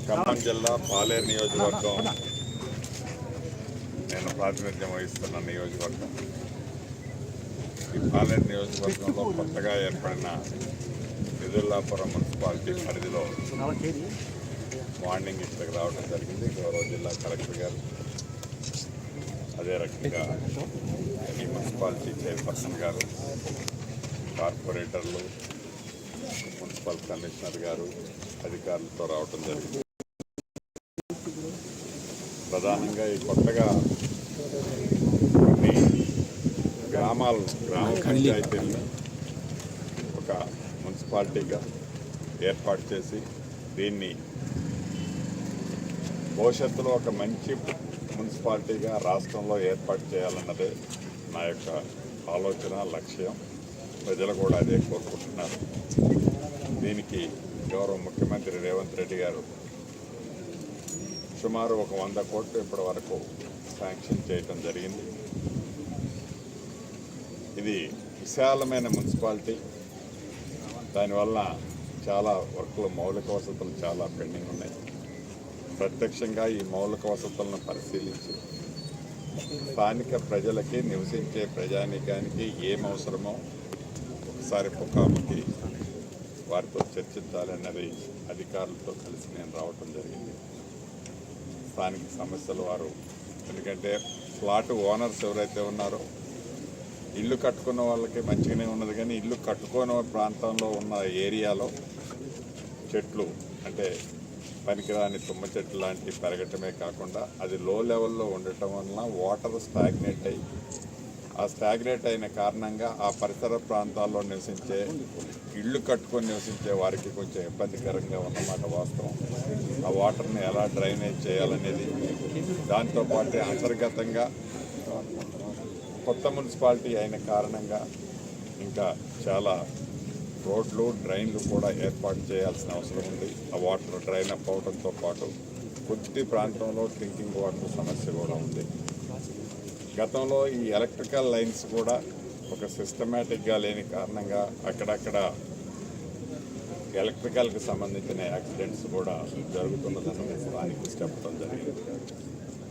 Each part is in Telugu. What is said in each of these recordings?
ఖమ్మం జిల్లా పాలేరు నియోజకవర్గం నేను ప్రాతినిధ్యం వహిస్తున్న నియోజకవర్గం. ఈ పాలేరు నియోజకవర్గంలో కొత్తగా ఏర్పడిన నిదుల్లాపురం మున్సిపాలిటీ పరిధిలో మార్నింగ్ ఇక్కడికి రావడం జరిగింది. గౌరవ జిల్లా కలెక్టర్ గారు, అదే రకంగా ఈ మున్సిపాలిటీ చైర్పర్సన్ గారు, కార్పొరేటర్లు, మున్సిపల్ కమిషనర్ గారు, అధికారులతో రావడం జరిగింది. ప్రధానంగా ఈ కొత్తగా కొన్ని గ్రామ పంచాయతీలను ఒక మున్సిపాలిటీగా ఏర్పాటు చేసి దీన్ని భవిష్యత్తులో ఒక మంచి మున్సిపాలిటీగా రాష్ట్రంలో ఏర్పాటు చేయాలన్నదే నా యొక్క ఆలోచన, లక్ష్యం. ప్రజలు కూడా అదే కోరుకుంటున్నారు. దీనికి గౌరవ ముఖ్యమంత్రి రేవంత్ రెడ్డి గారు సుమారు 100 కోట్లు ఇప్పటి వరకు శాంక్షన్ చేయటం జరిగింది. ఇది విశాలమైన మున్సిపాలిటీ. దానివల్ల చాలా వర్కులు, మౌలిక వసతులు చాలా పెండింగ్ ఉన్నాయి. ప్రత్యక్షంగా ఈ మౌలిక వసతులను పరిశీలించి స్థానిక ప్రజలకి, నివసించే ప్రజానీకానికి ఏం అవసరమో ఒకసారి ముఖాముఖి వారితో చర్చించాలన్నది అధికారులతో కలిసి నేను రావటం జరిగింది. స్థానిక సమస్యలు వారు, ఎందుకంటే ఫ్లాట్ ఓనర్స్ ఎవరైతే ఉన్నారో ఇల్లు కట్టుకున్న వాళ్ళకి మంచిగానే ఉన్నది, కానీ ఇల్లు కట్టుకోని ప్రాంతంలో ఉన్న ఏరియాలో చెట్లు అంటే పనికిరాని తుమ్మ చెట్లు లాంటివి పెరగటమే కాకుండా అది లో లెవెల్లో ఉండటం వలన వాటర్ స్టాగ్నేట్ అయ్యి, ఆ స్టాగ్నేట్ అయిన కారణంగా ఆ పరిసర ప్రాంతాల్లో నివసించే, ఇళ్ళు కట్టుకొని నివసించే వారికి కొంచెం ఇబ్బందికరంగా ఉన్నమాట వాస్తవం. ఆ వాటర్ని ఎలా డ్రైనేజ్ చేయాలనేది, దాంతోపాటు అంతర్గతంగా కొత్త మున్సిపాలిటీ అయిన కారణంగా ఇంకా చాలా రోడ్లు, డ్రైన్లు కూడా ఏర్పాటు చేయాల్సిన అవసరం ఉంది. ఆ వాటర్ డ్రైన్ అప్ అవడంతో పాటు కొద్ది ప్రాంతంలో డ్రింకింగ్ వాటర్ సమస్య కూడా ఉంది. గతంలో ఈ ఎలక్ట్రికల్ లైన్స్ కూడా ఒక సిస్టమేటిక్గా లేని కారణంగా అక్కడక్కడ ఎలక్ట్రికల్కి సంబంధించిన యాక్సిడెంట్స్ కూడా జరుగుతున్నదని స్థానికులు చెప్పడం జరిగింది.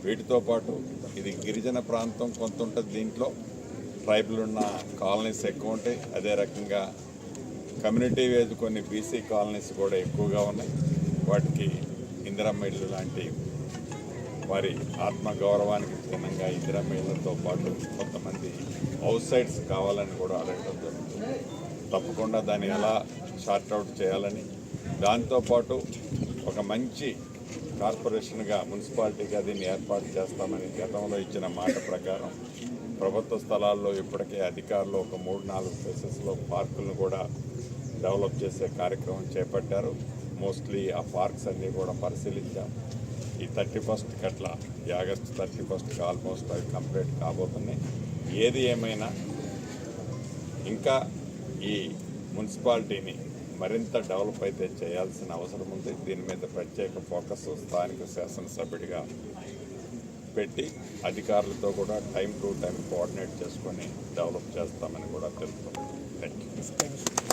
వీటితో పాటు ఇది గిరిజన ప్రాంతం కొంత ఉంటుంది, దీంట్లో ట్రైబల్ ఉన్న కాలనీస్ ఎక్కువ ఉంటాయి. అదే రకంగా కమ్యూనిటీ వేజ్ కొన్ని బీసీ కాలనీస్ కూడా ఎక్కువగా ఉన్నాయి. వాటికి ఇందిరమ్మ ఇళ్ళు లాంటి వారి ఆత్మగౌరవానికి చిహ్నంగా ఇందిరమ్మ ఇళ్లతో పాటు కొంతమంది హౌస్ సైడ్స్ కావాలని కూడా అడగడం జరుగుతుంది. తప్పకుండా దాన్ని ఎలా షార్ట్అవుట్ చేయాలని, దాంతోపాటు ఒక మంచి కార్పొరేషన్గా, మున్సిపాలిటీగా దీన్ని ఏర్పాటు చేస్తామని గతంలో ఇచ్చిన మాట ప్రకారం ప్రభుత్వ స్థలాల్లో ఇప్పటికే అధికారులు ఒక 3-4 ప్లేసెస్లో పార్కులను కూడా డెవలప్ చేసే కార్యక్రమం చేపట్టారు. మోస్ట్లీ ఆ పార్క్స్ అన్నీ కూడా పరిశీలించాం. ఈ 31st అట్లా, ఈ ఆగస్టు 31st ఆల్మోస్ట్ అవి కంప్లీట్ కాబోతున్నాయి. ఏది ఏమైనా ఇంకా ఈ మున్సిపాలిటీని మరింత డెవలప్ అయితే చేయాల్సిన అవసరం ఉంది. దీని మీద ప్రత్యేక ఫోకస్ స్థానిక శాసనసభ్యుడిగా పెట్టి అధికారులతో కూడా టైం టు టైం కోఆర్డినేట్ చేసుకొని డెవలప్ చేస్తామని కూడా తెలుపుతున్నాం. Thank you.